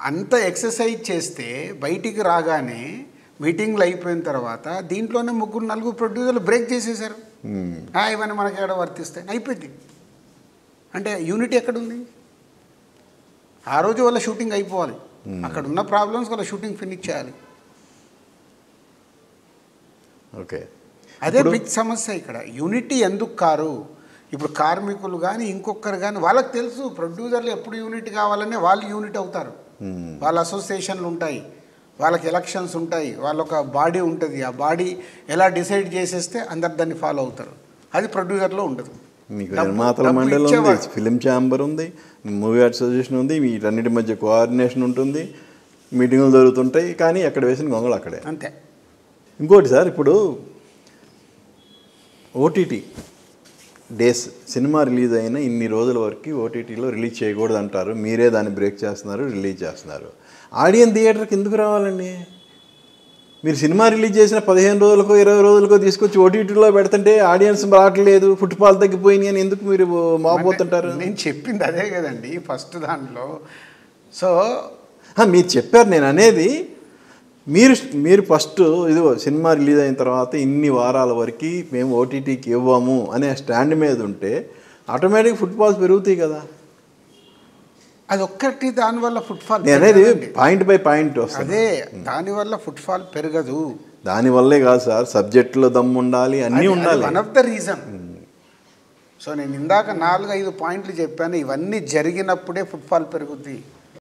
అంత ఎక్సర్సైజ్ చేస్తే బయటికి రాగానే మీటింగ్లు అయిపోయిన తర్వాత దీంట్లోనే 3-4 ప్రొడ్యూసర్లు బ్రేక్ చేసేసారు. ఇవన్నీ మనకి ఎక్కడ వర్తిస్తాయి అయిపోయింది. అంటే యూనిటీ ఎక్కడుంది? ఆ రోజు వాళ్ళ షూటింగ్ అయిపోవాలి, అక్కడ ఉన్న ప్రాబ్లమ్స్ వాళ్ళ షూటింగ్ ఫినిష్ చేయాలి. ఓకే, అదే బిగ్ సమస్య ఇక్కడ. యూనిటీ ఎందుకు కారు? ఇప్పుడు కార్మికులు కానీ ఇంకొకరు కానీ వాళ్ళకి తెలుసు ప్రొడ్యూసర్లు ఎప్పుడు యూనిట్ కావాలనే వాళ్ళు యూనిట్ అవుతారు. వాళ్ళ అసోసియేషన్లు ఉంటాయి, వాళ్ళకి ఎలక్షన్స్ ఉంటాయి, వాళ్ళొక బాడీ ఉంటుంది. ఆ బాడీ ఎలా డిసైడ్ చేసేస్తే అందరు దాన్ని ఫాలో అవుతారు. అది ప్రొడ్యూసర్లో ఉండదు. మీకు నిర్మాతల మండలి ఉంది, ఫిలిం ఛాంబర్ ఉంది, మూవీ అసోసియేషన్ ఉంది, వీటన్నిటి మధ్య కోఆర్డినేషన్ ఉంటుంది, మీటింగులు జరుగుతుంటాయి, కానీ ఎక్కడ వేసిన గొంగళి అక్కడే. అంతే. ఇంకోటి సార్, ఇప్పుడు ఓటీటీ డేస్, సినిమా రిలీజ్ అయిన ఇన్ని రోజుల వరకు ఓటీటీలో రిలీజ్ చేయకూడదు అంటారు. మీరే దాన్ని బ్రేక్ చేస్తున్నారు, రిలీజ్ చేస్తున్నారు. ఆడియన్స్ థియేటర్కి ఎందుకు రావాలండి? మీరు సినిమా రిలీజ్ చేసిన 15 రోజులకో 20 రోజులకో తీసుకొచ్చి ఓటీటీలో పెడుతుంటే ఆడియన్స్ రావట్లేదు, ఫుట్ఫాల్ తగ్గిపోయినాయి అని ఎందుకు మీరు మాపోతుంటారు? నేను చెప్పింది అదే కదండి ఫస్ట్ దాంట్లో. సో మీరు చెప్పారు, నేను అనేది మీరు ఫస్ట్ ఇదిగో సినిమా రిలీజ్ అయిన తర్వాత ఇన్ని వారాల వరకు మేము ఓటీటీకి ఇవ్వము అనే స్టాండ్ మీద ఉంటే ఆటోమేటిక్ ఫుట్ఫాల్స్ పెరుగుతాయి కదా. అది ఒక్కటి దానివల్ల ఫుట్ఫాల్ అనేది పాయింట్ బై పాయింట్ వస్తుంది. అదే దానివల్ల ఫుట్ఫాల్ పెరగదు. దానివల్లే కాదు సార్, సబ్జెక్టులో దమ్ము ఉండాలి, అన్నీ ఉండాలి. One of the reason. So నేను ఇందాక 4-5 పాయింట్లు చెప్పాను, ఇవన్నీ జరిగినప్పుడే ఫుట్ఫాల్ పెరుగుతుంది.